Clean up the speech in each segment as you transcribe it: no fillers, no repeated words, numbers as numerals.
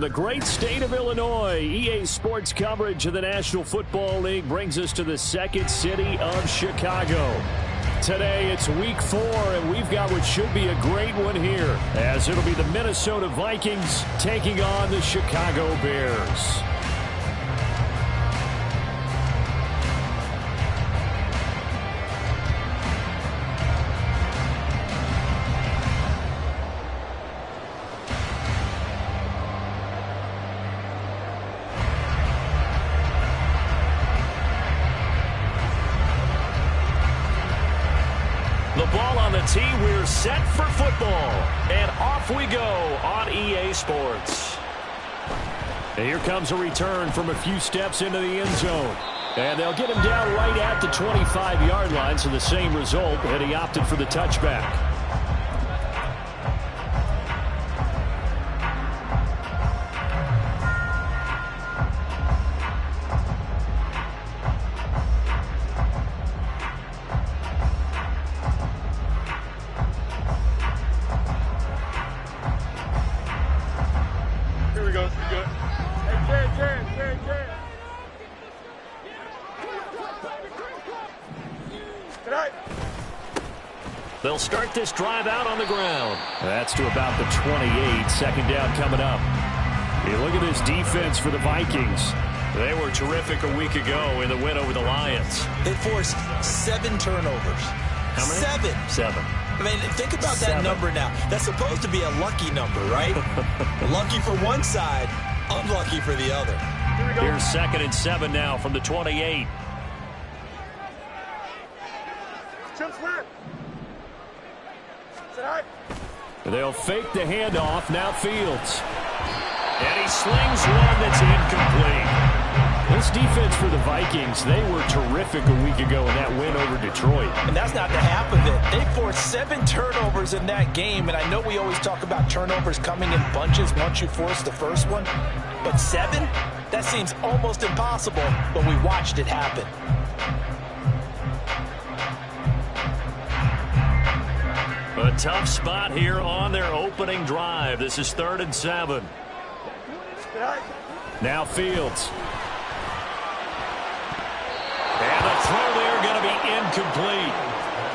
the great state of Illinois, EA Sports coverage of the National Football League brings us to the second city of Chicago. Today it's week 4, and we've got what should be a great one here, as it'll be the Minnesota Vikings taking on the Chicago Bears. The ball on the tee, we're set for football. And off we go on EA Sports. And here comes a return from a few steps into the end zone. And they'll get him down right at the 25-yard line, so the same result, and he opted for the touchback. They'll start this drive out on the ground. That's to about the 28. Second down coming up. You look at this defense for the Vikings. They were terrific a week ago in the win over the Lions. They forced 7 turnovers. How many? 7. I mean, think about that number now. That's supposed to be a lucky number, right? Lucky for one side, unlucky for the other. Here's 2nd and 7 now from the 28. They'll fake the handoff. Now Fields. And he slings one that's incomplete. This defense for the Vikings, they were terrific a week ago in that win over Detroit. And that's not the half of it. They forced 7 turnovers in that game, and I know we always talk about turnovers coming in bunches once you force the first one, but 7? That seems almost impossible, but we watched it happen. A tough spot here on their opening drive. This is 3rd and 7. Now Fields. And the throw there going to be incomplete.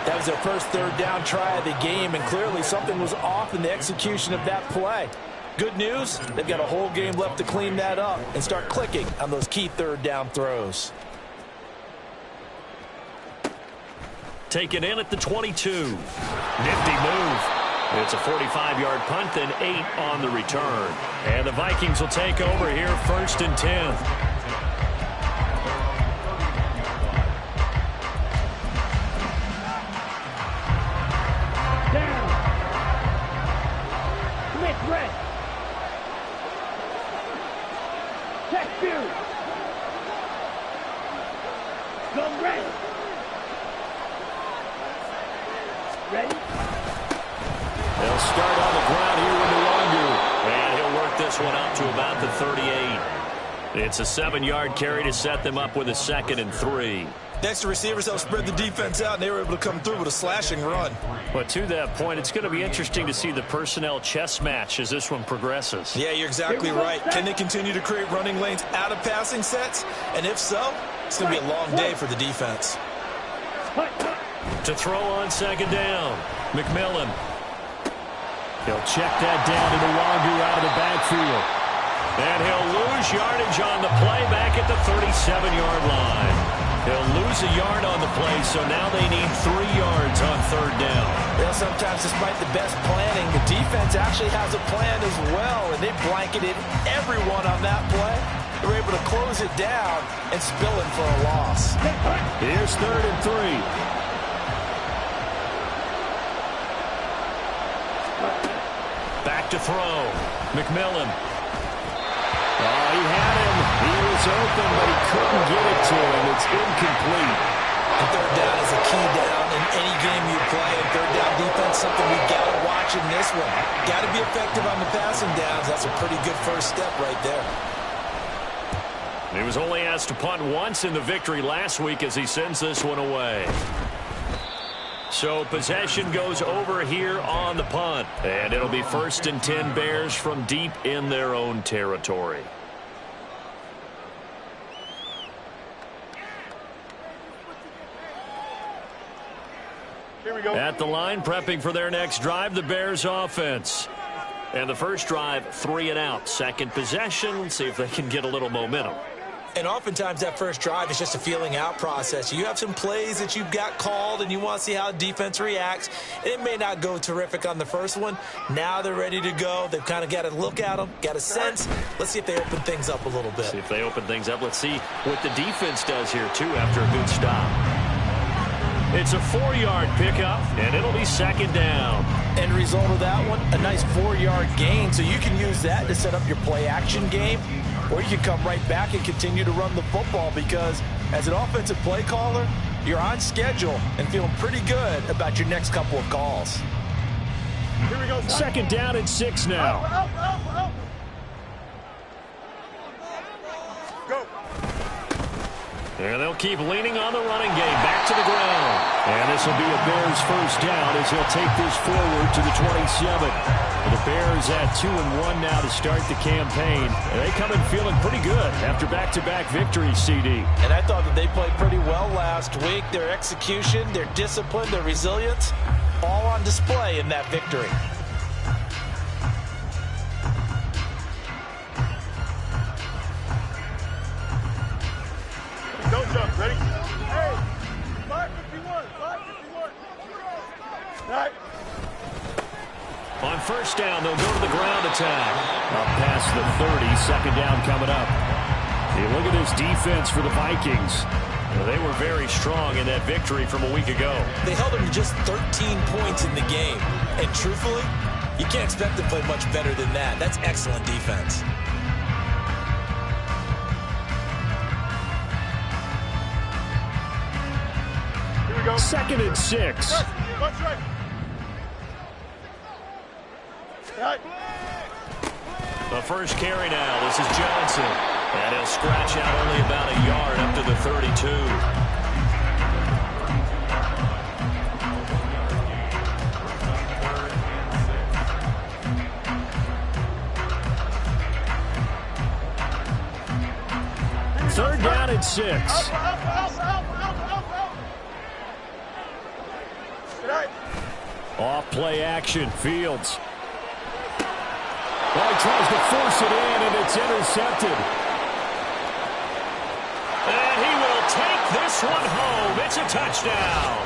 That was their first 3rd down try of the game, and clearly something was off in the execution of that play. Good news, they've got a whole game left to clean that up and start clicking on those key 3rd down throws. Taken in at the 22. Nifty move. It's a 45-yard punt, then 8 on the return. And the Vikings will take over here 1st and 10. They'll start on the ground here with Nwangu. And he'll work this one up to about the 38. It's a 7-yard carry to set them up with a 2nd and 3. Next, the receivers helped spread the defense out, and they were able to come through with a slashing run. But to that point, it's going to be interesting to see the personnel chess match as this one progresses. Yeah, you're exactly right. Can they continue to create running lanes out of passing sets? And if so, it's going to be a long day for the defense. To throw on 2nd down, McMillan. He'll check that down to Nwangu out of the backfield. And he'll lose yardage on the play back at the 37-yard line. He'll lose a yard on the play, so now they need 3 yards on 3rd down. Well, sometimes despite the best planning, the defense actually has a plan as well, and they blanketed everyone on that play. They were able to close it down and spill it for a loss. Here's 3rd and 3. Back to throw. McMillan. Oh, he had him. He was open, but he couldn't get it to him. It's incomplete. And 3rd down is a key down in any game you play. And 3rd down defense, something we got to watch in this one. Got to be effective on the passing downs. That's a pretty good first step right there. He was only asked to punt once in the victory last week as he sends this one away. So possession goes over here on the punt. And it'll be 1st and 10 Bears from deep in their own territory. Here we go. At the line, prepping for their next drive, the Bears offense. And the first drive, 3 and out. Second possession, see if they can get a little momentum. And oftentimes that first drive is just a feeling out process. You have some plays that you've got called and you want to see how defense reacts. And it may not go terrific on the first one. Now they're ready to go. They've kind of got to look at them, got a sense. Let's see if they open things up a little bit. See if they open things up. Let's see what the defense does here, too, after a good stop. It's a 4-yard pickup, and it'll be 2nd down. End result of that one, a nice 4-yard gain. So you can use that to set up your play-action game, or you can come right back and continue to run the football because as an offensive play caller, you're on schedule and feeling pretty good about your next couple of calls. Here we go. 2nd down and 6 now. Out. Go. And they'll keep leaning on the running game. Back to the ground. And this will be a Bears 1st down as he'll take this forward to the 27. The Bears at 2-1 now to start the campaign. And they come in feeling pretty good after back-to-back victories, CD. And I thought that they played pretty well last week. Their execution, their discipline, their resilience, all on display in that victory. Don't jump. Ready? Hey, 551. All right. On 1st down, they'll go to the ground attack. Up past the 30, 2nd down coming up. Hey, look at this defense for the Vikings. Well, they were very strong in that victory from a week ago. They held them to just 13 points in the game. And truthfully, you can't expect to play much better than that. That's excellent defense. Here we go. 2nd and 6. Watch right. Right. The first carry now. This is Johnson. And he'll scratch out only about a yard up to the 32. Third down and 6. Right. Off play action. Fields. Well, he tries to force it in, and it's intercepted. And he will take this one home. It's a touchdown.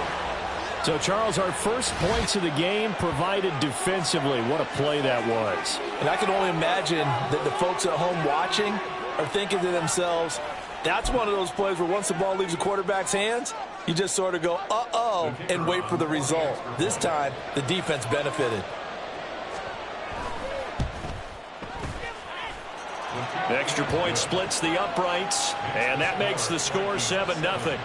So, Charles, our first points of the game provided defensively. What a play that was. And I can only imagine that the folks at home watching are thinking to themselves, that's one of those plays where once the ball leaves the quarterback's hands, you just sort of go, uh-oh, and wait for the result. This time, the defense benefited. The extra point splits the uprights, and that makes the score 7-0.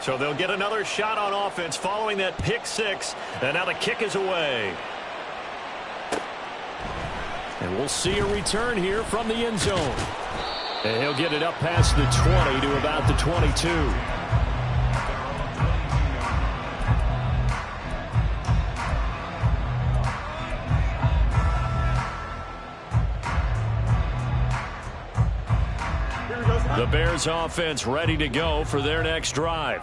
So they'll get another shot on offense following that pick 6, and now the kick is away. And we'll see a return here from the end zone. And he'll get it up past the 20 to about the 22. The Bears offense ready to go for their next drive.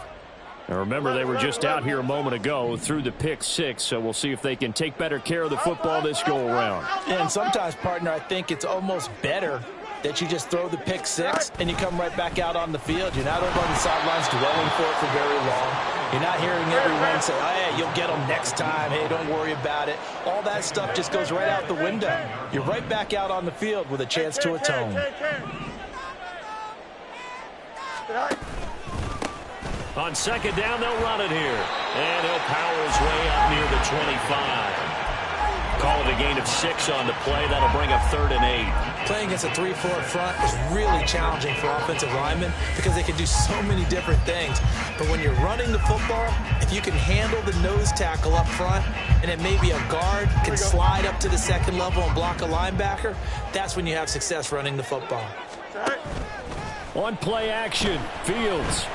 Now remember, they were just out here a moment ago through the pick 6, so we'll see if they can take better care of the football this go-around. And sometimes, partner, I think it's almost better that you just throw the pick 6 and you come right back out on the field. You're not over on the sidelines dwelling for it for very long. You're not hearing everyone say, oh, hey, you'll get them next time. Hey, don't worry about it. All that stuff just goes right out the window. You're right back out on the field with a chance to atone. On 2nd down, they'll run it here. And he'll power his way up near the 25. Call it a gain of 6 on the play. That'll bring up 3rd and 8. Playing against a 3-4 front is really challenging for offensive linemen because they can do so many different things. But when you're running the football, if you can handle the nose tackle up front and it may be a guard can slide up to the 2nd level and block a linebacker, that's when you have success running the football. On play action, Fields.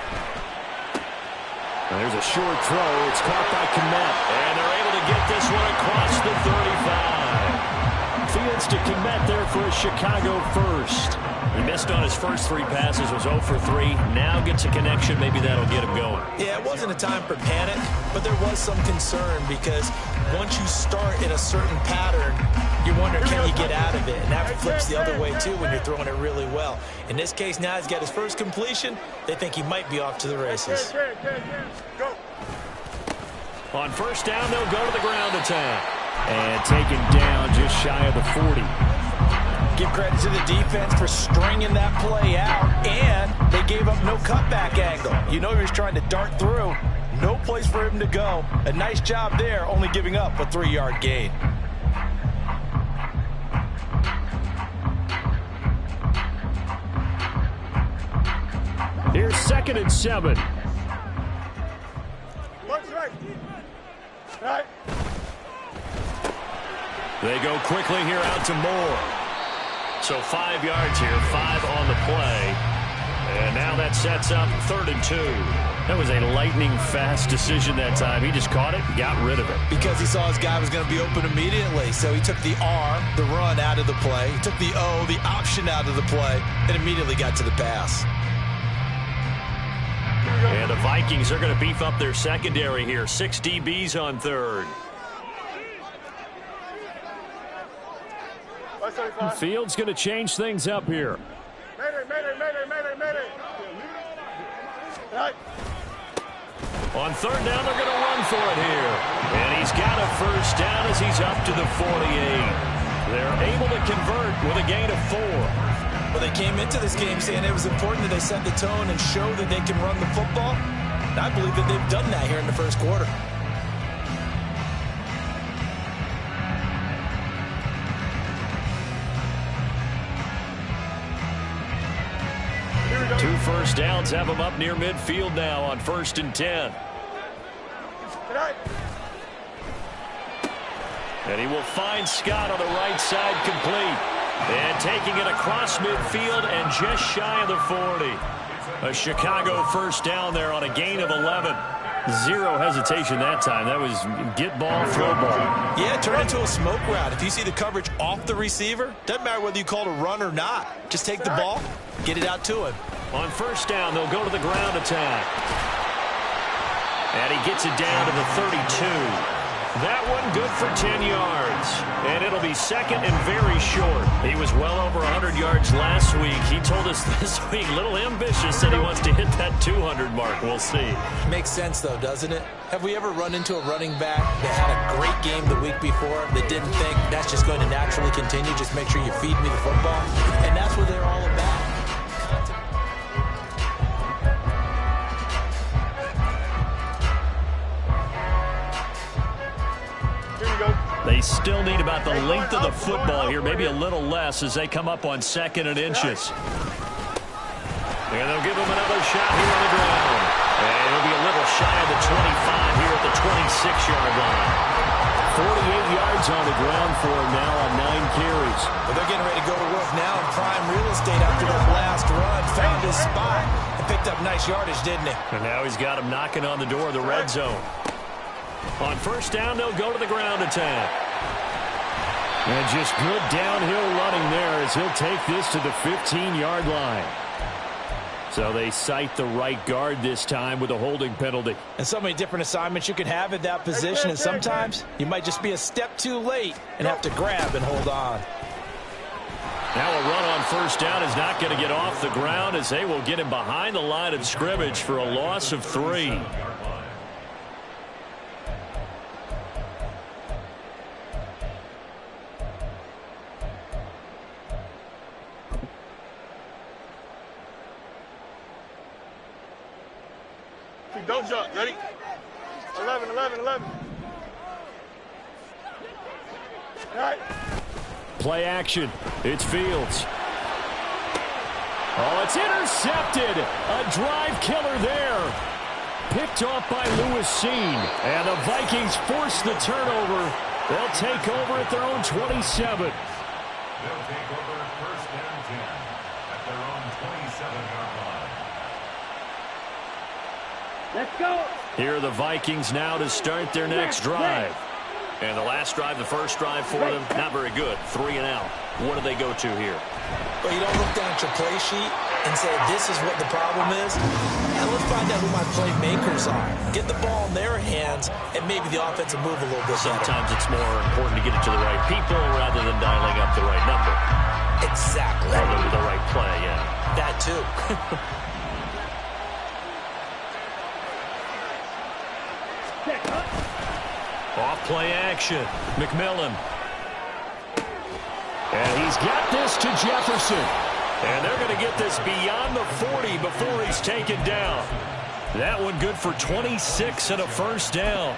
And there's a short throw. It's caught by Kmet. And they're able to get this one across the 35. Fields to Kmet there for a Chicago first. He missed on his first 3 passes, was 0 for 3. Now gets a connection. Maybe that'll get him going. Yeah, it wasn't a time for panic, but there was some concern because once you start in a certain pattern, you're wondering, can you get out of it? And that flips the other way, too, when you're throwing it really well. In this case, now he's got his first completion. They think he might be off to the races. Go. On first down, they'll go to the ground attack. And taken down just shy of the 40. Give credit to the defense for stringing that play out, and they gave up no cutback angle. You know he was trying to dart through. No place for him to go. A nice job there, only giving up a 3-yard gain. Here's 2nd and 7. Right. They go quickly here out to Moore. So 5 yards here, 5 on the play. And now that sets up 3rd and 2. That was a lightning-fast decision that time. He just caught it and got rid of it. Because he saw his guy was going to be open immediately. So he took the R, the run, out of the play. He took the O, the option, out of the play, and immediately got to the pass. And the Vikings are going to beef up their secondary here. 6 DBs on 3rd. Fields going to change things up here. Mayday. Right. On 3rd down, they're going to run for it here. And he's got a first down as he's up to the 48. They're able to convert with a gain of 4. Well, they came into this game saying it was important that they set the tone and show that they can run the football. And I believe that they've done that here in the first quarter. Two first downs have him up near midfield now on 1st and 10. And he will find Scott on the right side, complete. And taking it across midfield and just shy of the 40. A Chicago first down there on a gain of 11. Zero hesitation that time. That was get ball, throw ball. Yeah, turn into a smoke route. If you see the coverage off the receiver, doesn't matter whether you call it a run or not. Just take the ball, get it out to him. On first down, they'll go to the ground attack. And he gets it down to the 32. That one good for 10 yards. And it'll be 2nd and very short. He was well over 100 yards last week. He told us this week, a little ambitious, said he wants to hit that 200 mark. We'll see. Makes sense, though, doesn't it? Have we ever run into a running back that had a great game the week before that didn't think that's just going to naturally continue? Just make sure you feed me the football. And that's what they're all about. They still need about the length of the football here, maybe a little less as they come up on 2nd and inches. And they'll give him another shot here on the ground. And it'll be a little shy of the 25 here at the 26-yard line. 48 yards on the ground for him now on 9 carries. Well, they're getting ready to go to work now in prime real estate after that last run. Found his spot and picked up nice yardage, didn't he? And now he's got him knocking on the door of the red zone. On first down, they'll go to the ground attack. And just good downhill running there as he'll take this to the 15-yard line. So they cite the right guard this time with a holding penalty. And so many different assignments you can have at that position, and sometimes you might just be a step too late and have to grab and hold on. Now a run on first down is not going to get off the ground as they will get him behind the line of scrimmage for a loss of 3. Don't jump. Ready? 11. All right. Play action. It's Fields. Oh, it's intercepted. A drive killer there. Picked off by Lewis Cine. And the Vikings force the turnover. They'll take over at their own 27. They'll take over 1st and 10 at their own 27-yard line. Let's go. Here are the Vikings now to start their next drive. And the last drive, the first drive for them, not very good. 3 and out. What do they go to here? Well, you don't look down at your play sheet and say, this is what the problem is. And let's find out who my playmakers are. Get the ball in their hands, and maybe the offense will move a little bit better. Sometimes it's more important to get it to the right people rather than dialing up the right number. Exactly. Or the right play, yeah. That too. Off play action. McMillan. And he's got this to Jefferson. And they're going to get this beyond the 40 before he's taken down. That one good for 26 and a first down.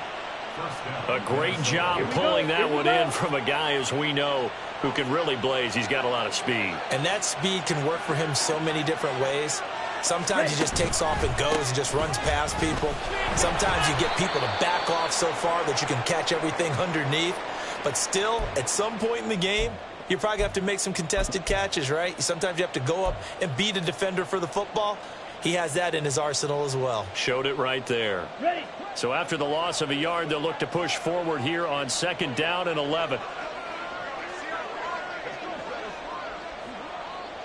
A great job pulling that one in from a guy, as we know, who can really blaze. He's got a lot of speed. And that speed can work for him so many different ways. Sometimes he just takes off and goes and just runs past people. Sometimes you get people to back off so far that you can catch everything underneath. But still, at some point in the game, you're probably going to have to make some contested catches, right? Sometimes you have to go up and beat a defender for the football. He has that in his arsenal as well. Showed it right there. Ready. So after the loss of a yard, they'll look to push forward here on 2nd down and 11.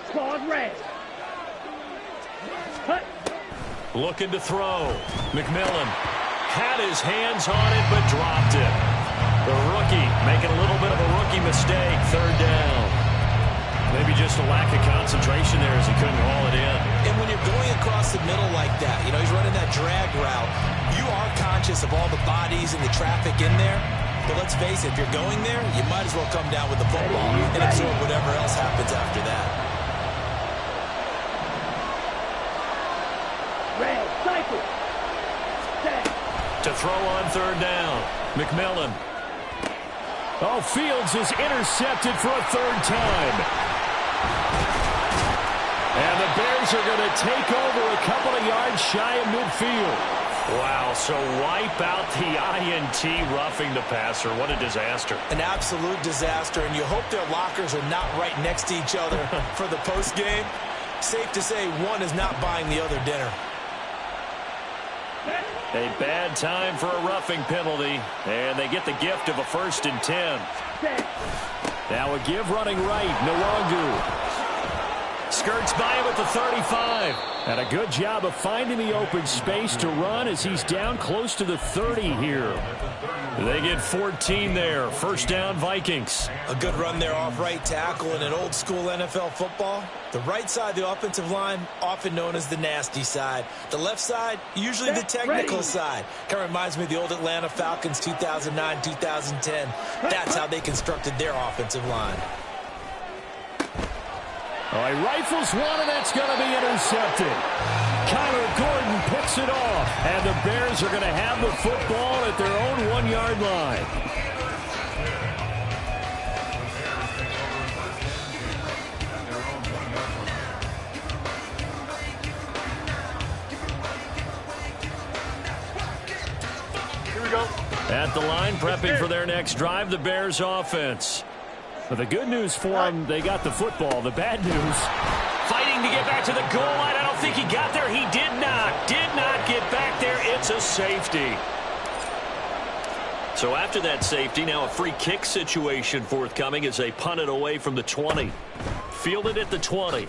Squad red. Cut. Looking to throw. McMillan had his hands on it but dropped it. The rookie making a little bit of a rookie mistake. 3rd down. Maybe just a lack of concentration there as he couldn't haul it in. And when you're going across the middle like that, you know, he's running that drag route, you are conscious of all the bodies and the traffic in there. But let's face it, if you're going there, you might as well come down with the football and absorb whatever else happens after that. Red. Cycle. Set. To throw on 3rd down. McMillan. Oh, Fields is intercepted for a 3rd time. And the Bears are going to take over a couple of yards shy of midfield. Wow, so wipe out the INT roughing the passer. What a disaster. An absolute disaster, and you hope their lockers are not right next to each other for the postgame. Safe to say one is not buying the other dinner. A bad time for a roughing penalty, and they get the gift of a 1st and 10. Now a give running right, Nwangu. Skirts by him at the 35. And a good job of finding the open space to run as he's down close to the 30 here. They get 14 there. 1st down, Vikings. A good run there off right tackle in an old school NFL football. The right side of the offensive line, often known as the nasty side. The left side, usually the technical side. Kind of reminds me of the old Atlanta Falcons 2009-2010. That's how they constructed their offensive line. Oh, he rifles one, and that's going to be intercepted. Kyler Gordon picks it off, and the Bears are going to have the football at their own 1-yard line. Here we go. At the line, prepping for their next drive, the Bears offense. But the good news for them, they got the football. The bad news, Fighting to get back to the goal line. I don't think he got there. He did not get back there. It's a safety. So after that safety, now a free kick situation forthcoming as they punt it away from the 20. Fielded at the 20.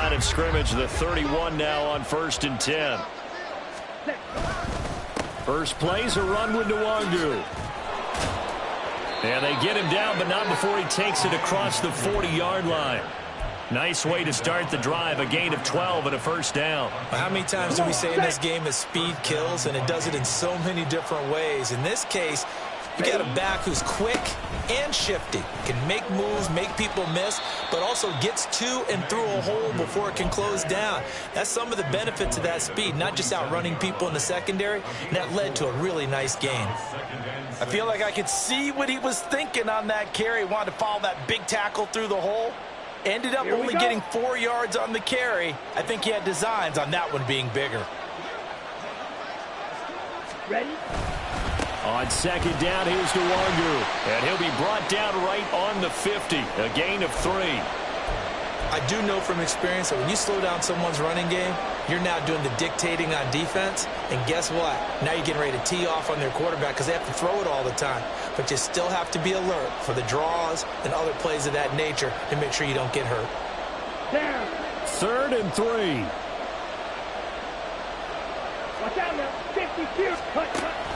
line of scrimmage, the 31 now on 1st and 10. First play's a run with Nwangu. And they get him down, but not before he takes it across the 40-yard line. Nice way to start the drive, a gain of 12 and a 1st down. How many times do we say in this game that speed kills, and it does it in so many different ways? In this case, You got a back who's quick and shifty, can make moves, make people miss, but also gets to and through a hole before it can close down. That's some of the benefits of that speed, not just outrunning people in the secondary, and that led to a really nice gain. I feel like I could see what he was thinking on that carry. Wanted to follow that big tackle through the hole. Ended up only getting 4 yards on the carry. I think he had designs on that one being bigger. Ready? On second down, here's DeWangu. And he'll be brought down right on the 50. A gain of 3. I do know from experience that when you slow down someone's running game, you're now doing the dictating on defense. And guess what? Now you're getting ready to tee off on their quarterback because they have to throw it all the time. But you still have to be alert for the draws and other plays of that nature to make sure you don't get hurt. Down. 3rd and 3. Watch out now. 52.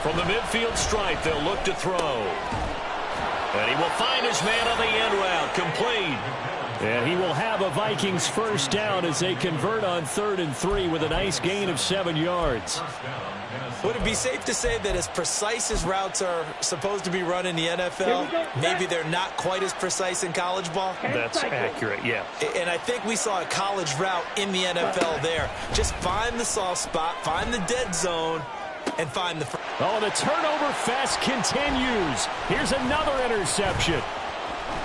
From the midfield stripe, they'll look to throw. And he will find his man on the end route. Complete. And he will have a Vikings first down as they convert on 3rd and 3 with a nice gain of 7 yards. Would it be safe to say that as precise as routes are supposed to be run in the NFL, maybe they're not quite as precise in college ball? That's accurate, yeah. And I think we saw a college route in the NFL there. Just find the soft spot, find the dead zone, and find the... Oh, the turnover fest continues. Here's another interception.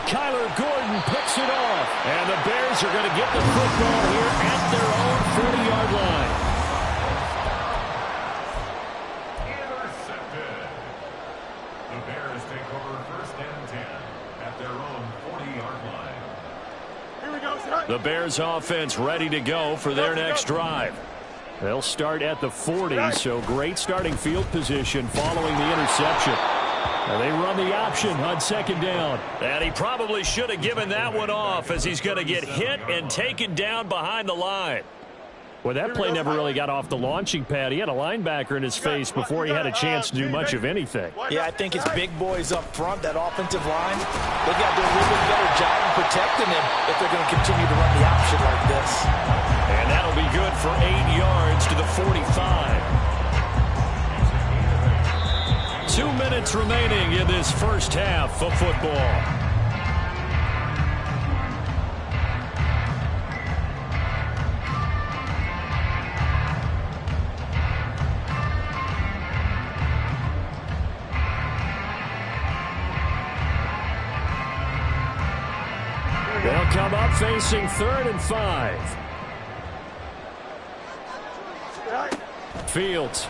Kyler Gordon picks it off. And the Bears are going to get the football here at their own 40-yard line. Intercepted. The Bears take over 1st and 10 at their own 40-yard line. Here we go, son. The Bears offense ready to go for their next drive. They'll start at the 40, so great starting field position following the interception. Now they run the option on 2nd down. And he probably should have given that one off as he's going to get hit and taken down behind the line. Well, that play never really got off the launching pad. He had a linebacker in his face before he had a chance to do much of anything. Yeah, I think it's big boys up front, that offensive line. They got to do a little bit better job of protecting him if they're going to continue to run the option like this. And that'll be good for 8 yards to the 45. 2 minutes remaining in this first half of football. They'll come up facing 3rd and 5. Fields.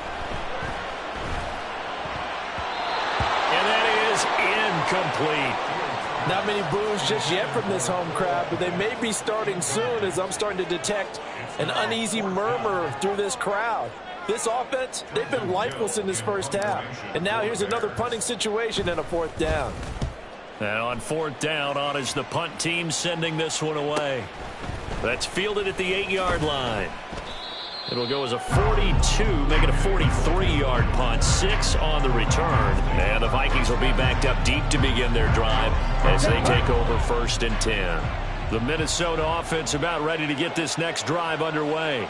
And that is incomplete. Not many boos just yet from this home crowd, but they may be starting soon as I'm starting to detect an uneasy murmur through this crowd. This offense, they've been lifeless in this first half. And now here's another punting situation and a 4th down. And on 4th down, on is the punt team sending this one away. That's fielded at the 8-yard line. It'll go as a 42, make it a 43-yard punt. 6 on the return. And the Vikings will be backed up deep to begin their drive as they take over 1st and 10. The Minnesota offense about ready to get this next drive underway.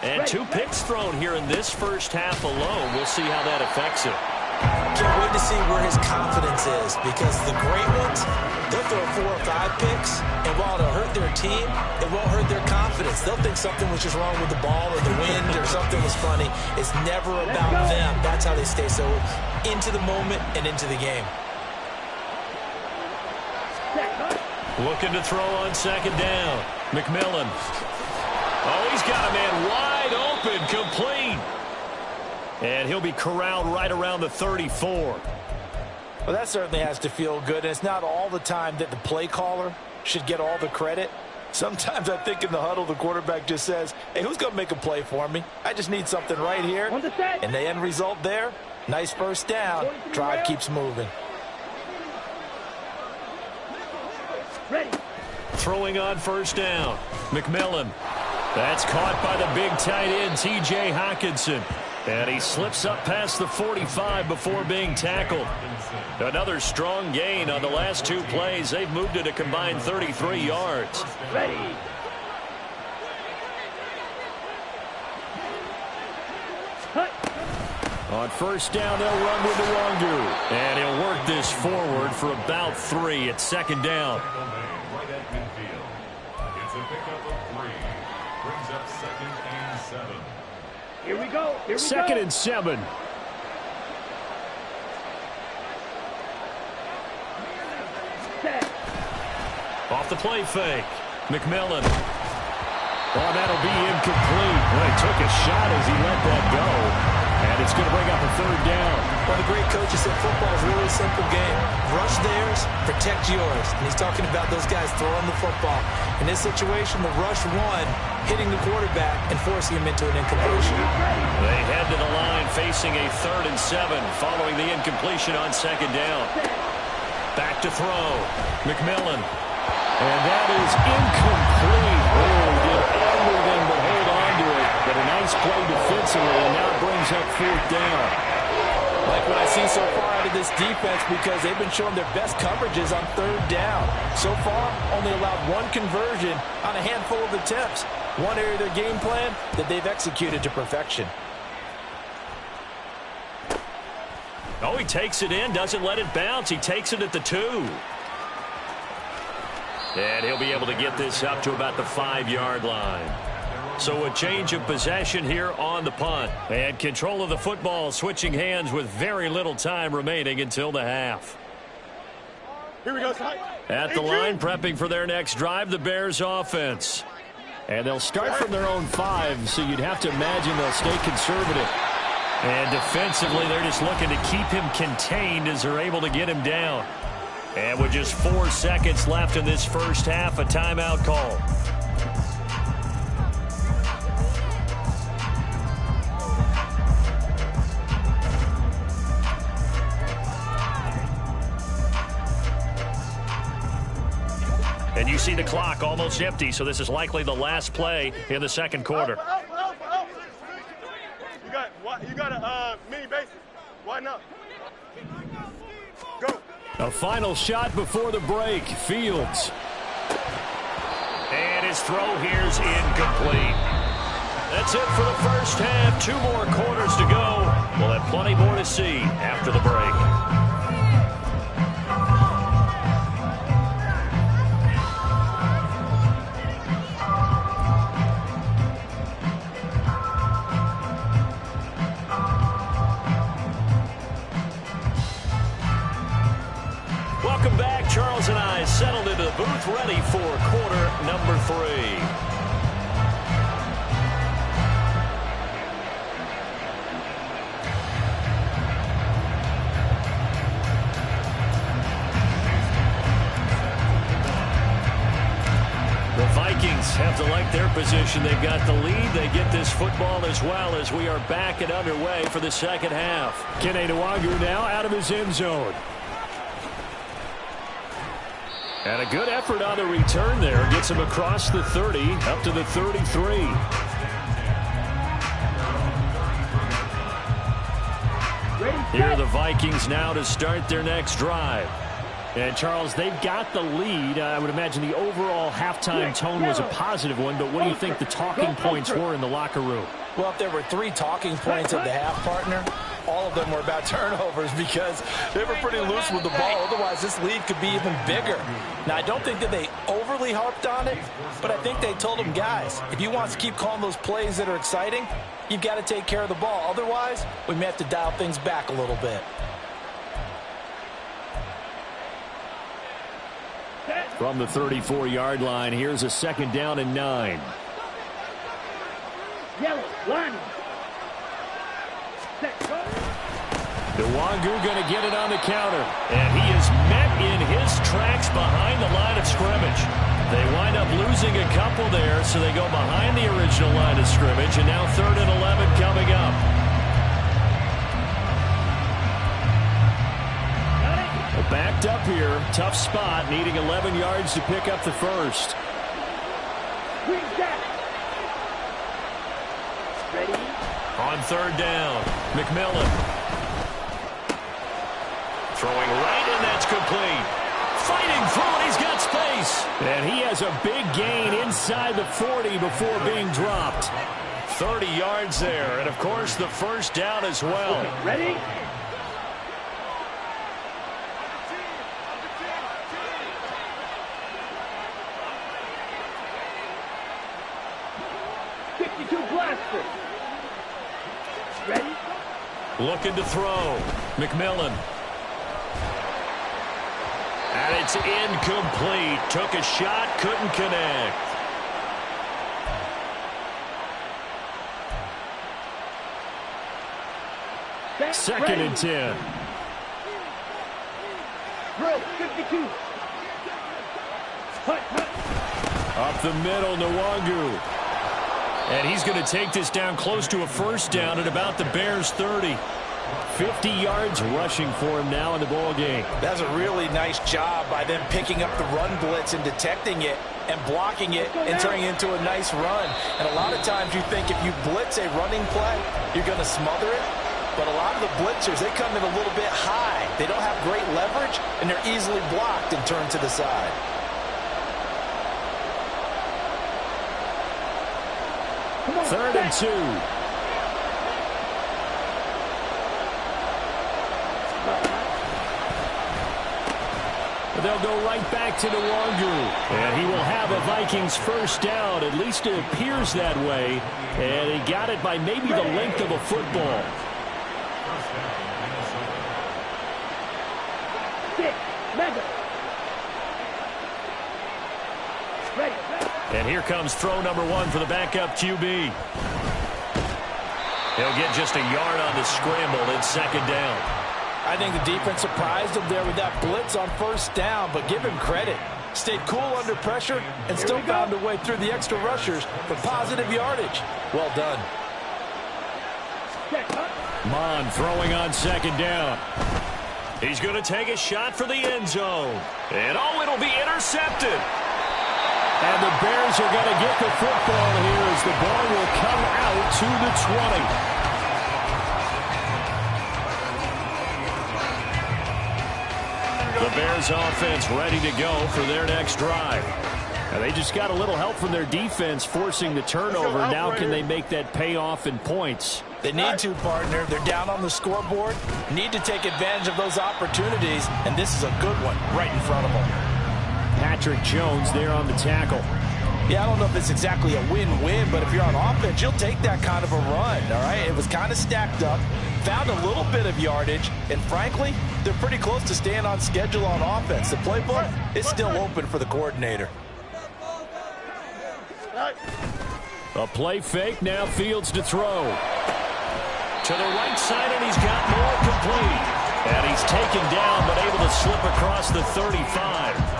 And 2 picks thrown here in this first half alone. We'll see how that affects it. Can't wait to see where his confidence is, because the great ones, they'll throw 4 or 5 picks, and while it'll hurt their team, it won't hurt their confidence. They'll think something was just wrong with the ball or the wind or something was funny. It's never about them. That's how they stay so into the moment and into the game. Looking to throw on 2nd down. McMillan. Oh, he's got a man wide open, complete. And he'll be corralled right around the 34. Well, that certainly has to feel good. And it's not all the time that the play caller should get all the credit. Sometimes I think in the huddle, the quarterback just says, hey, who's going to make a play for me? I just need something right here. And the end result there, nice first down. Drive keeps moving. Ready. Throwing on 1st down. McMillan. That's caught by the big tight end, T.J. Hockenson. And he slips up past the 45 before being tackled. Another strong gain on the last 2 plays. They've moved it a combined 33 yards. Ready. On first down, they'll run with Nwangu. And he'll work this forward for about 3 at second down. Right at midfield. It's a pickup of 3. Brings up 2nd and 7. Here we go. Here we Second go. and 7. Off the play fake. McMillan. Oh, that'll be incomplete. Well, he took a shot as he let that go. And it's going to bring up a third down. One of the great coaches said football is really a simple game. Rush theirs, protect yours. And he's talking about those guys throwing the football. In this situation, the rush one, hitting the quarterback and forcing him into an incompletion. They head to the line facing a 3rd and 7 following the incompletion on second down. Back to throw. McMillan. And that is incomplete. Oh, did everything but hold on to it. But a nice play defensively, and now brings up 4th down. Like what I see so far out of this defense, because they've been showing their best coverages on 3rd down. So far, only allowed 1 conversion on a handful of attempts. One area of their game plan that they've executed to perfection. Oh, he takes it in, doesn't let it bounce. He takes it at the 2. And he'll be able to get this up to about the 5-yard line. So a change of possession here on the punt. And control of the football switching hands with very little time remaining until the half. Here we go. At the line, prepping for their next drive, the Bears offense. And they'll start from their own 5, so you'd have to imagine they'll stay conservative. And defensively, they're just looking to keep him contained as they're able to get him down. And with just 4 seconds left in this first half, a timeout call. And you see the clock almost empty, so this is likely the last play in the second quarter. You got a mini base. Why not? Go. A final shot before the break. Fields. And his throw here's incomplete. That's it for the first half. 2 more quarters to go. We'll have plenty more to see after the break. Welcome back. Charles and I settled into the booth, ready for quarter number 3. The Vikings have to like their position. They've got the lead. They get this football as well as we are back and underway for the second half. Kene Nwangu now out of his end zone. And a good effort on the return there. Gets him across the 30, up to the 33. Here are the Vikings now to start their next drive. And, Charles, they've got the lead. I would imagine the overall halftime tone was a positive one, but what do you think the talking points were in the locker room? Well, if there were 3 talking points of the half, partner, all of them were about turnovers because they were pretty loose with the ball. Otherwise, this lead could be even bigger. Now, I don't think that they overly harped on it, but I think they told them, guys, if you want to keep calling those plays that are exciting, you've got to take care of the ball. Otherwise, we may have to dial things back a little bit. From the 34-yard line, here's a second down and 9. Yellow, line. Nwangu going to get it on the counter. And he is met in his tracks behind the line of scrimmage. They wind up losing a couple there, so they go behind the original line of scrimmage, and now 3rd and 11 coming up. Well, backed up here, tough spot, needing 11 yards to pick up the first. Ready? On 3rd down, McMillan. Throwing right, and that's complete. Fighting through it, he's got space. And he has a big gain inside the 40 before being dropped. 30 yards there. And, of course, the first down as well. Okay, ready? Ready? Looking to throw. McMillan. And it's incomplete. Took a shot, couldn't connect. Second and 10. Throw, 52. Up the middle, Nwangu. And he's going to take this down close to a first down at about the Bears' 30. 50 yards rushing for him now in the ball game. That's a really nice job by them picking up the run blitz and detecting it and blocking it and turning it into a nice run. And a lot of times you think if you blitz a running play, you're going to smother it. But a lot of the blitzers, they come in a little bit high. They don't have great leverage, and they're easily blocked and turned to the side. Third and 2. They'll go right back to Nwangu. And he will have a Vikings first down. At least it appears that way. And he got it by maybe the length of a football. And here comes throw number 1 for the backup QB. He'll get just a yard on the scramble in second down. I think the defense surprised him there with that blitz on first down, but give him credit. Stayed cool under pressure and still found a way through the extra rushers for positive yardage. Well done. Mond throwing on second down. He's going to take a shot for the end zone. And, oh, it'll be intercepted. And the Bears are going to get the football here as the ball will come out to the 20. The Bears offense ready to go for their next drive. And they just got a little help from their defense forcing the turnover. Now can they make that pay off in points? They need to, partner. They're down on the scoreboard. Need to take advantage of those opportunities, and this is a good one right in front of them. Patrick Jones there on the tackle. Yeah, I don't know if it's exactly a win-win, but if you're on offense, you'll take that kind of a run, all right? It was kind of stacked up, found a little bit of yardage, and frankly, they're pretty close to staying on schedule on offense. The playbook is still open for the coordinator. A play fake, now Fields to throw. To the right side, and he's got more complete. And he's taken down, but able to slip across the 35.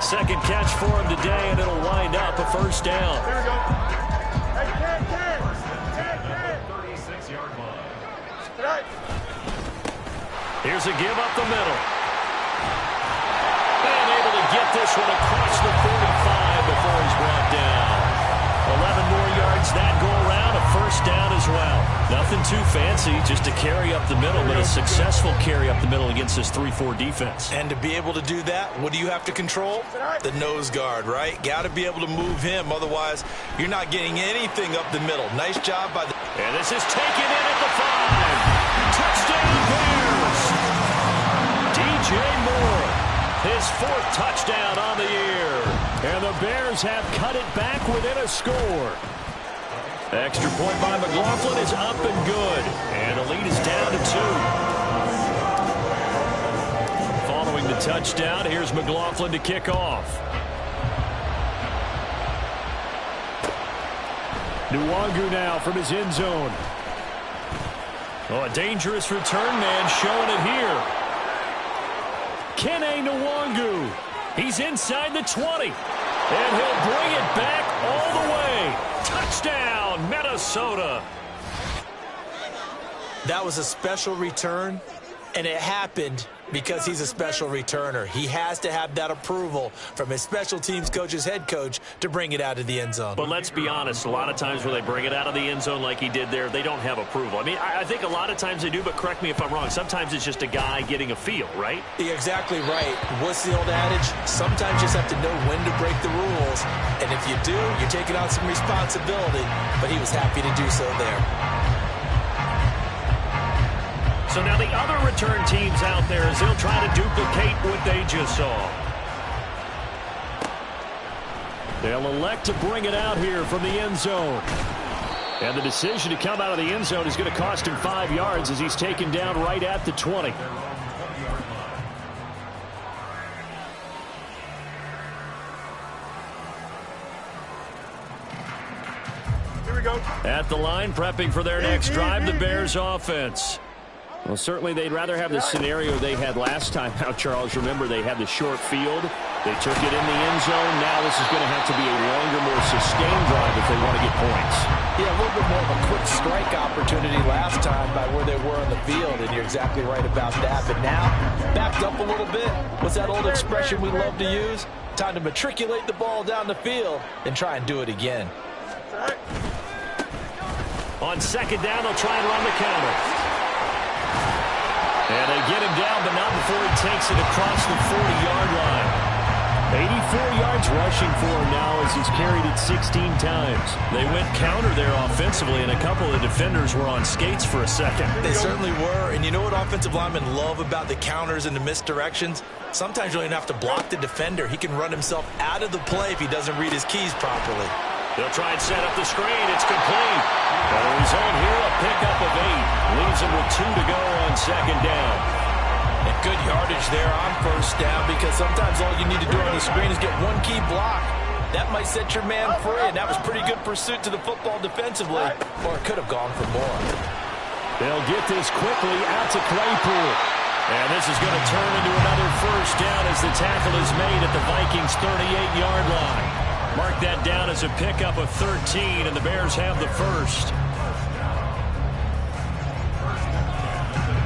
Second catch for him today, and it'll wind up a first down. Here we go. Hey, 36-yard line. Here's a give up the middle. And able to get this one across the 45 before he's brought down. 11 more yards that go around, a first down as well. Nothing too fancy, just a carry up the middle, but a successful carry up the middle against this 3-4 defense. And to be able to do that, what do you have to control? The nose guard, right? Got to be able to move him, otherwise you're not getting anything up the middle. Nice job by the... And this is taken in at the 5. Touchdown Bears! DJ Moore, his 4th touchdown on the year. And the Bears have cut it back within a score. Extra point by McLaughlin is up and good. And the lead is down to 2. Following the touchdown, here's McLaughlin to kick off. Nwangu now from his end zone. Oh, a dangerous return man showing it here. Kene Nwangu. He's inside the 20. And he'll bring it back all the way. Touchdown, Minnesota. That was a special return. And it happened because he's a special returner. He has to have that approval from his special teams coach's head coach to bring it out of the end zone. But let's be honest, a lot of times when they bring it out of the end zone like he did there, they don't have approval. I mean, I think a lot of times they do, but correct me if I'm wrong. Sometimes it's just a guy getting a feel, right? You're exactly right. What's the old adage? Sometimes you just have to know when to break the rules. And if you do, you're taking on some responsibility. But he was happy to do so there. So now the other return teams out there as they'll try to duplicate what they just saw. They'll elect to bring it out here from the end zone. And the decision to come out of the end zone is going to cost him 5 yards as he's taken down right at the 20. Here we go. At the line, prepping for their next drive, the Bears offense. Well, certainly they'd rather have the scenario they had last time out, Charles. Remember, they had the short field. They took it in the end zone. Now this is going to have to be a longer, more sustained drive if they want to get points. Yeah, a little bit more of a quick strike opportunity last time by where they were on the field, and you're exactly right about that. But now, backed up a little bit. What's that old expression we love to use? Time to matriculate the ball down the field and try and do it again. On second down, they'll try and run the counter. And they get him down, but not before he takes it across the 40-yard line. 84 yards rushing for him now as he's carried it 16 times. They went counter there offensively, and a couple of defenders were on skates for a second. They certainly were, and you know what offensive linemen love about the counters and the misdirections? Sometimes you don't even have to block the defender. He can run himself out of the play if he doesn't read his keys properly. They'll try and set up the screen. It's complete. And the result here, a pickup of 8. Leaves him with 2 to go on second down. And good yardage there on first down because sometimes all you need to do on the screen is get one key block. That might set your man free, and that was pretty good pursuit to the football defensively, or it could have gone for more. They'll get this quickly out to Claypool. And this is going to turn into another first down as the tackle is made at the Vikings' 38-yard line. Mark that down as a pickup of 13, and the Bears have the first.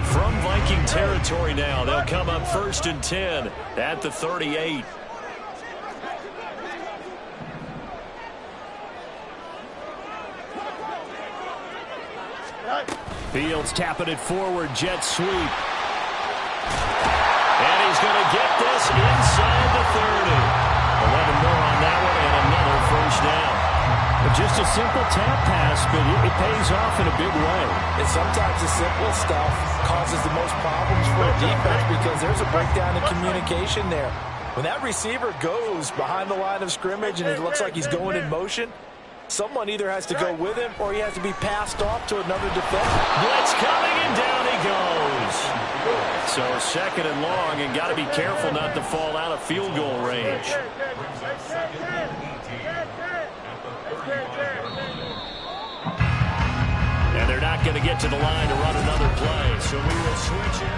From Viking territory now, they'll come up 1st and 10 at the 38. Fields tapping it forward, jet sweep. And he's going to get this inside the 30. 11 more on that one, and another first down. But just a simple tap pass, but it pays off in a big way. And sometimes the simple stuff causes the most problems for a defense because there's a breakdown in communication there. When that receiver goes behind the line of scrimmage and it looks like he's going in motion, someone either has to go with him or he has to be passed off to another defender. Blitz coming, and down he goes. So second and long, and got to be careful not to fall out of field goal range. And they're not going to get to the line to run another play, so we will switch it.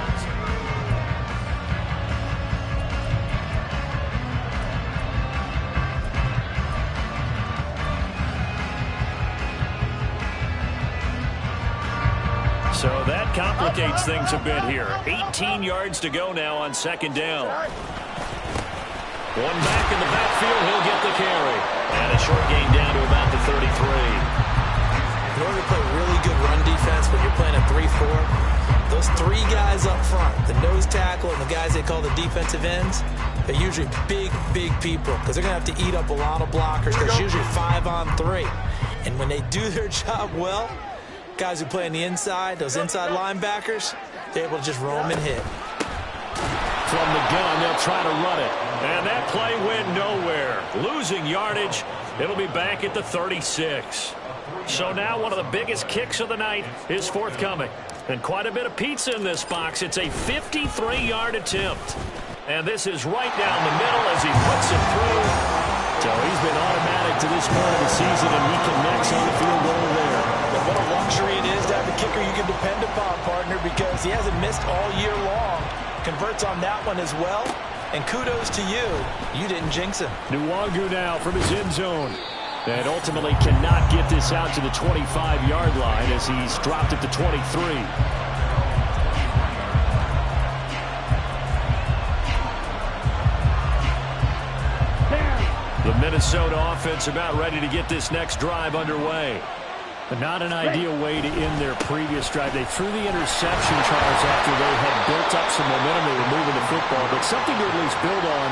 So that complicates things a bit here. 18 yards to go now on second down. One back in the backfield, he'll get the carry. And a short gain down to about the 33. In order to play really good run defense when you're playing a 3-4, those 3 guys up front, the nose tackle and the guys they call the defensive ends, they're usually big, big people because they're going to have to eat up a lot of blockers. There's usually 5 on 3. And when they do their job well, guys who play on the inside, those inside linebackers, they're able to just roam and hit. From the gun, they'll try to run it. And that play went nowhere. Losing yardage. It'll be back at the 36. So now one of the biggest kicks of the night is forthcoming. And quite a bit of pizza in this box. It's a 53-yard attempt. And this is right down the middle as he puts it through. So he's been automatic to this point of the season, and he connects on the field goal there. And what a luxury it is to have a kicker you can depend upon, partner, because he hasn't missed all year long. Converts on that one as well. And kudos to you. You didn't jinx him. Nwangu now from his end zone. And ultimately cannot get this out to the 25-yard line as he's dropped it to 23. The Minnesota offense about ready to get this next drive underway. But not an ideal way to end their previous drive. They threw the interception, Charles, after they had built up some momentum. They were moving the football, but something to at least build on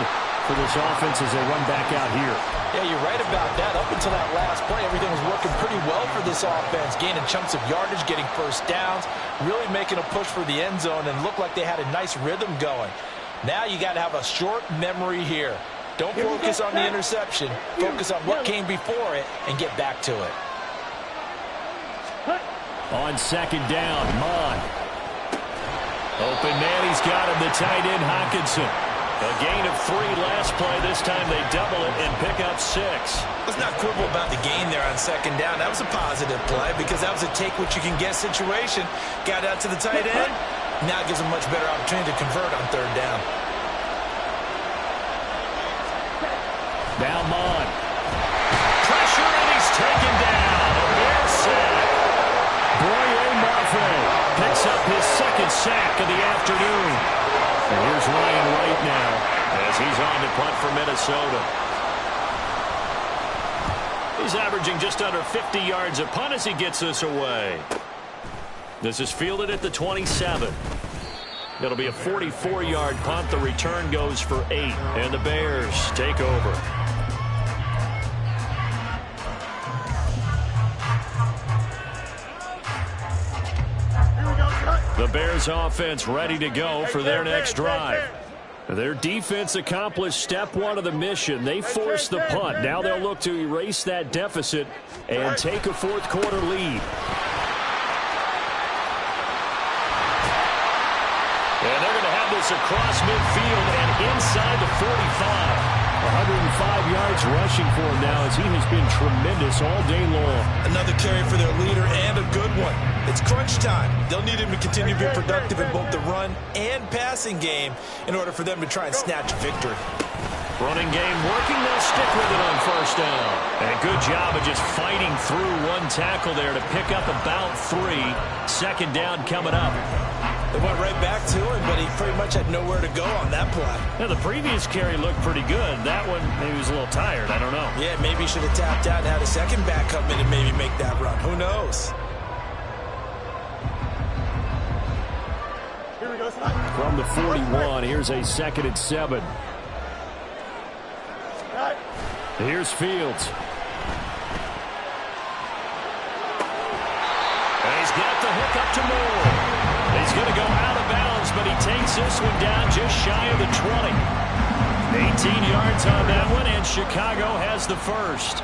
for this offense as they run back out here. Yeah, you're right about that. Up until that last play, everything was working pretty well for this offense, gaining chunks of yardage, getting first downs, really making a push for the end zone, and looked like they had a nice rhythm going. Now you got to have a short memory here. Don't focus on the interception. Focus on what came before it and get back to it. On second down, Mond. Open man, he's got him, the tight end Hockenson. A gain of 3 last play. This time they double it and pick up 6. Let's not quibble about the gain there on second down. That was a positive play because that was a take-what-you-can-get situation. Got out to the tight end. Now it gives them much better opportunity to convert on third down. Now Mond. Pressure, and he's taken down. A Bear sack. Boye Mafe picks up his second sack of the afternoon. And here's Ryan Wright now as he's on to punt for Minnesota. He's averaging just under 50 yards a punt as he gets this away. This is fielded at the 27. It'll be a 44-yard punt. The return goes for 8, and the Bears take over. The Bears offense ready to go for their next drive. Their defense accomplished step 1 of the mission. They forced the punt. Now they'll look to erase that deficit and take a fourth-quarter lead. And they're going to have this across midfield and inside the 45. 105 yards rushing for him now as he has been tremendous all day long. Another carry for their leader and a good one. It's crunch time. They'll need him to continue to be productive in both the run and passing game in order for them to try and snatch a victory. Running game working. They'll stick with it on first down. And a good job of just fighting through one tackle there to pick up about 3. Second down coming up. They went right back to him, but he pretty much had nowhere to go on that play. Now, the previous carry looked pretty good. That one, maybe he was a little tired. I don't know. Yeah, maybe he should have tapped out and had a second back come in and maybe make that run. Who knows? Here we go. From the 41, here's a 2nd and 7. Here's Fields. And he's got the hook up to Moore. He's going to go out of bounds, but he takes this one down just shy of the 20. 18 yards on that one, and Chicago has the first.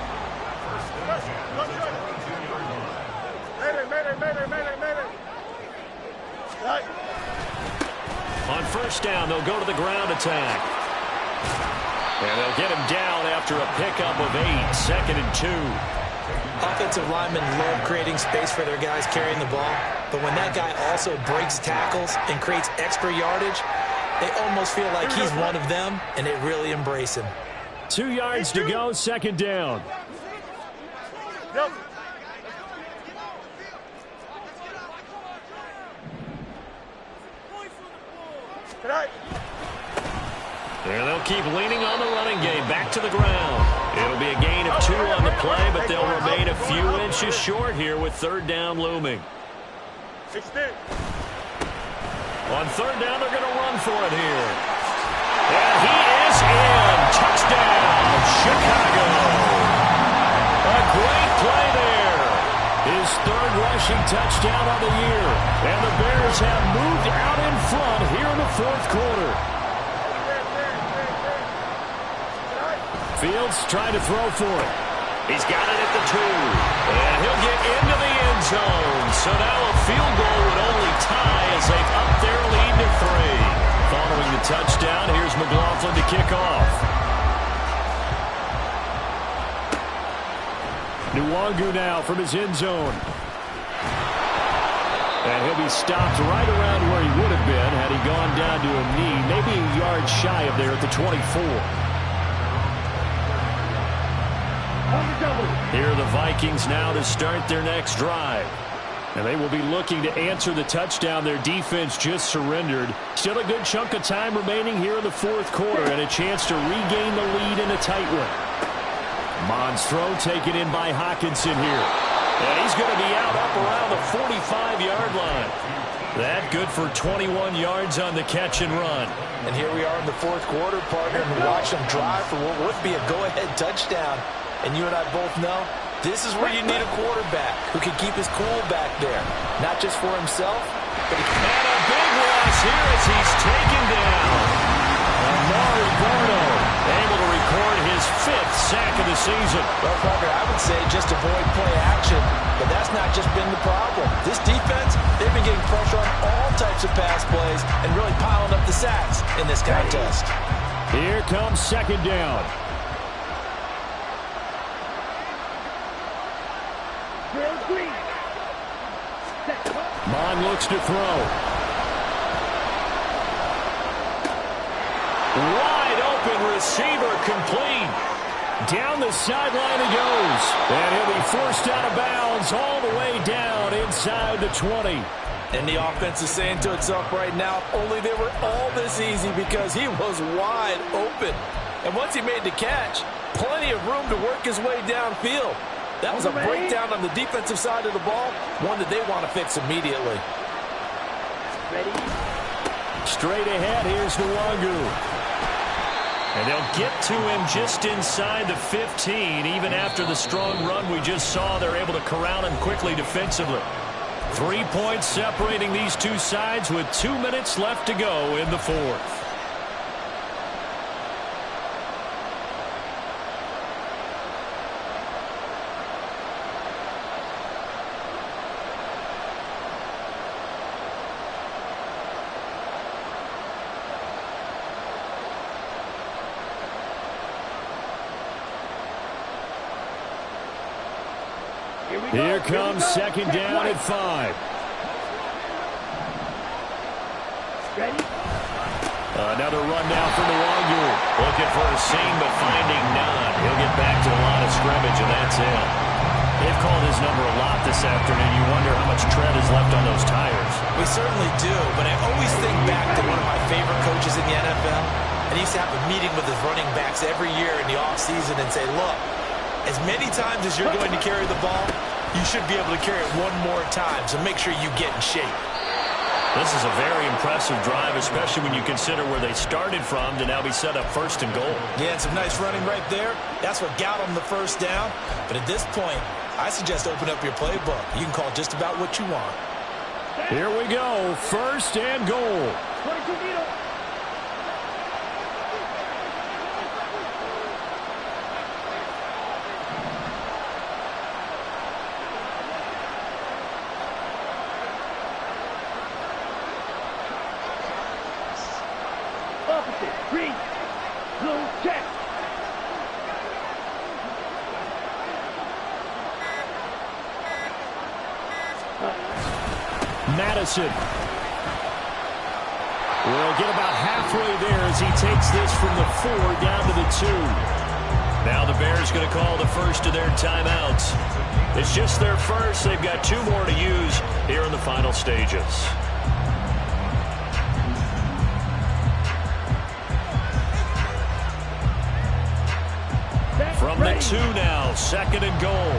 On first down, they'll go to the ground attack. And they'll get him down after a pickup of 8, 2nd and 2. Offensive linemen love creating space for their guys carrying the ball, but when that guy also breaks tackles and creates extra yardage, they almost feel like he's one of them, and they really embrace him. 2 yards to go, 2nd down. Yep. And they'll keep leaning on the running game. Back to the ground. It'll be a gain of 2 on the play, but they'll remain a few inches short here with third down looming. On third down, they're going to run for it here. And he is in. Touchdown, Chicago. A great play there. His 3rd rushing touchdown of the year. And the Bears have moved out in front here in the 4th quarter. Fields trying to throw for it. He's got it at the 2. And he'll get into the end zone. So now a field goal would only tie as they up their lead to 3. Following the touchdown, here's McLaughlin to kick off. Nwangu now from his end zone. And he'll be stopped right around where he would have been had he gone down to a knee, maybe a yard shy of there at the 24. Here are the Vikings now to start their next drive. And they will be looking to answer the touchdown their defense just surrendered. Still a good chunk of time remaining here in the 4th quarter and a chance to regain the lead in a tight one. Bond's throw taken in by Hockenson here. And he's going to be out up around the 45-yard line. That good for 21 yards on the catch and run. And here we are in the fourth quarter, partner, and we watch them drive for what would be a go-ahead touchdown. And you and I both know this is where you need a quarterback who can keep his cool back there. Not just for himself, but he can. And a big loss here as he's taken down. Amari Gordo able to record his 5th sack of the season. Well, partner, I would say just avoid play action, but that's not just been the problem. This defense, they've been getting pressure on all types of pass plays and really piling up the sacks in this contest. Here comes second down. Bond looks to throw. Wide open receiver complete. Down the sideline he goes. And he'll be forced out of bounds all the way down inside the 20. And the offense is saying to itself right now, only they were all this easy because he was wide open. And once he made the catch, plenty of room to work his way downfield. That was a breakdown on the defensive side of the ball, one that they want to fix immediately. Ready? Straight ahead, here's Nwangu. And they'll get to him just inside the 15. Even after the strong run we just saw, they're able to corral him quickly defensively. 3 points separating these two sides with 2 minutes left to go in the fourth. Here comes second down at 5. Ready? Another run now for Nwangu. Looking for a seam, but finding none. He'll get back to the line of scrimmage, and that's it. They've called his number a lot this afternoon. You wonder how much tread is left on those tires. We certainly do, but I always think back to one of my favorite coaches in the NFL. And he used to have a meeting with his running backs every year in the offseason and say, look, as many times as you're going to carry the ball, you should be able to carry it one more time, so make sure you get in shape. This is a very impressive drive, especially when you consider where they started from to now be set up first and goal. Yeah, and some nice running right there. That's what got them the first down. But at this point, I suggest open up your playbook. You can call just about what you want. Here we go, first and goal. 22 meters. Opposite, green, blue, check. Madison will get about halfway there as he takes this from the 4 down to the 2. Now the Bears going to call the first of their timeouts. It's just their first. They've got 2 more to use here in the final stages. From the 2 now, second and goal.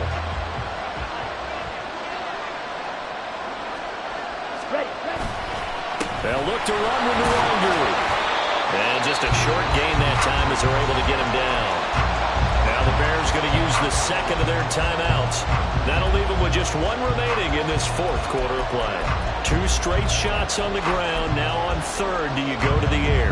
They'll look to run with Nwangu. And just a short gain that time as they're able to get him down. Now the Bears going to use the second of their timeouts. That'll leave them with just 1 remaining in this fourth quarter of play. 2 straight shots on the ground. Now on third, do you go to the air?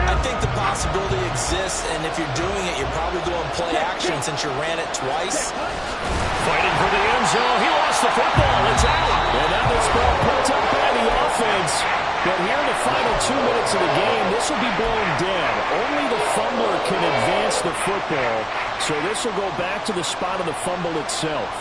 I think the possibility exists, and if you're doing it, you're probably going play action since you ran it twice. Fighting for the end zone. He lost the football. It's out. And now this ball picked up by the offense. But here in the final 2 minutes of the game, this will be blown dead. Only the fumbler can advance the football. So this will go back to the spot of the fumble itself.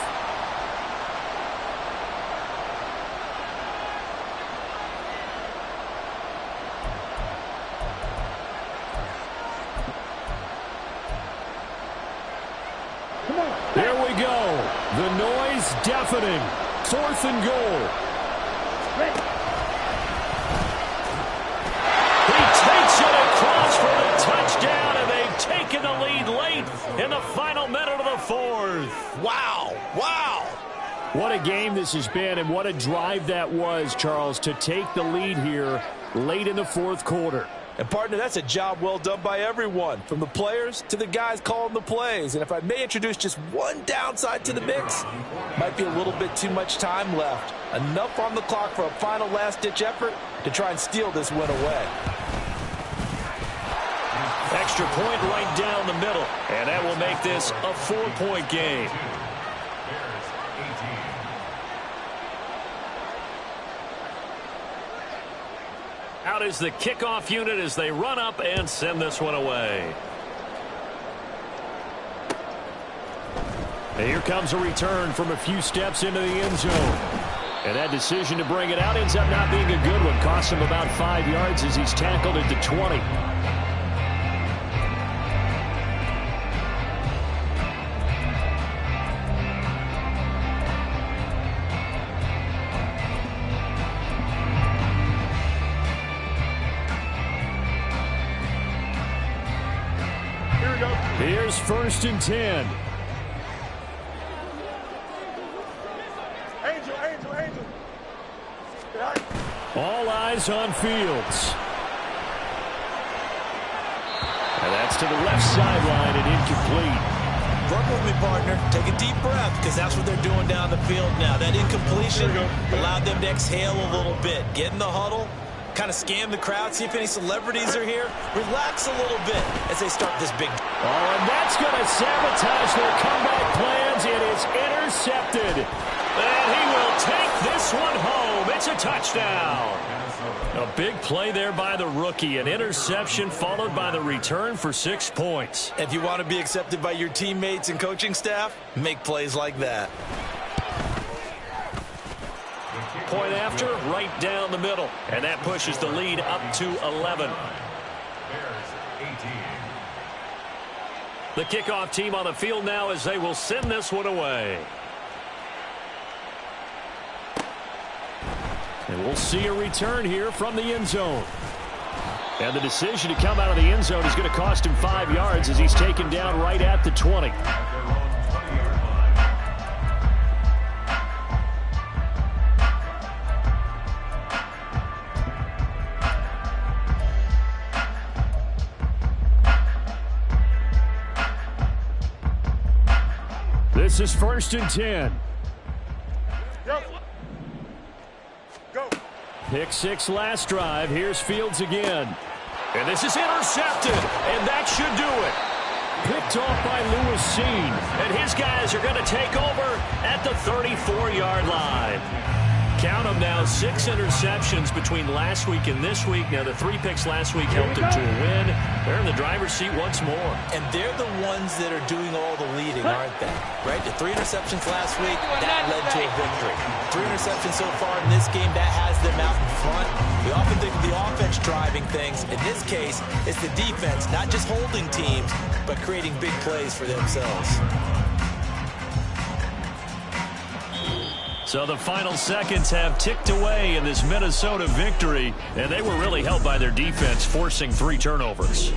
Here we go. The noise deafening. 4th and goal. Ready. He takes it across for the touchdown, and they've taken the lead late in the final minute of the fourth. Wow. Wow. What a game this has been, and what a drive that was, Charles, to take the lead here late in the fourth quarter. And, partner, that's a job well done by everyone, from the players to the guys calling the plays. And if I may introduce just one downside to the mix, might be a little bit too much time left. Enough on the clock for a final last-ditch effort to try and steal this win away. Extra point right down the middle, and that will make this a 4-point game. Out is the kickoff unit as they run up and send this one away. And here comes a return from a few steps into the end zone. And that decision to bring it out ends up not being a good one. Costs him about 5 yards as he's tackled at the 20. Here's 1st and 10. Angel. All eyes on Fields. And that's to the left sideline and incomplete. Work with me, partner. Take a deep breath, because that's what they're doing down the field now. That incompletion allowed them to exhale a little bit. Get in the huddle, kind of scan the crowd, see if any celebrities are here. Relax a little bit as they start this big. Oh, and that's going to sabotage their comeback plans. It is intercepted. And he will take this one home. It's a touchdown. A big play there by the rookie. An interception followed by the return for 6 points. If you want to be accepted by your teammates and coaching staff, make plays like that. Point after, right down the middle. And that pushes the lead up to 11. The kickoff team on the field now as they will send this one away. And we'll see a return here from the end zone. And the decision to come out of the end zone is going to cost him 5 yards as he's taken down right at the 20. This is 1st and 10. Go. Pick 6 last drive. Here's Fields again. And this is intercepted, and that should do it. Picked off by Lewis Cine. And his guys are going to take over at the 34-yard line. Count them now, 6 interceptions between last week and this week. Now, the 3 picks last week helped them to a win. They're in the driver's seat once more. And they're the ones that are doing all the leading, aren't they? Right? The 3 interceptions last week, that led to a victory. 3 interceptions so far in this game, that has them out in front. We often think of the offense driving things. In this case, it's the defense, not just holding teams, but creating big plays for themselves. So the final seconds have ticked away in this Minnesota victory, and they were really helped by their defense, forcing 3 turnovers.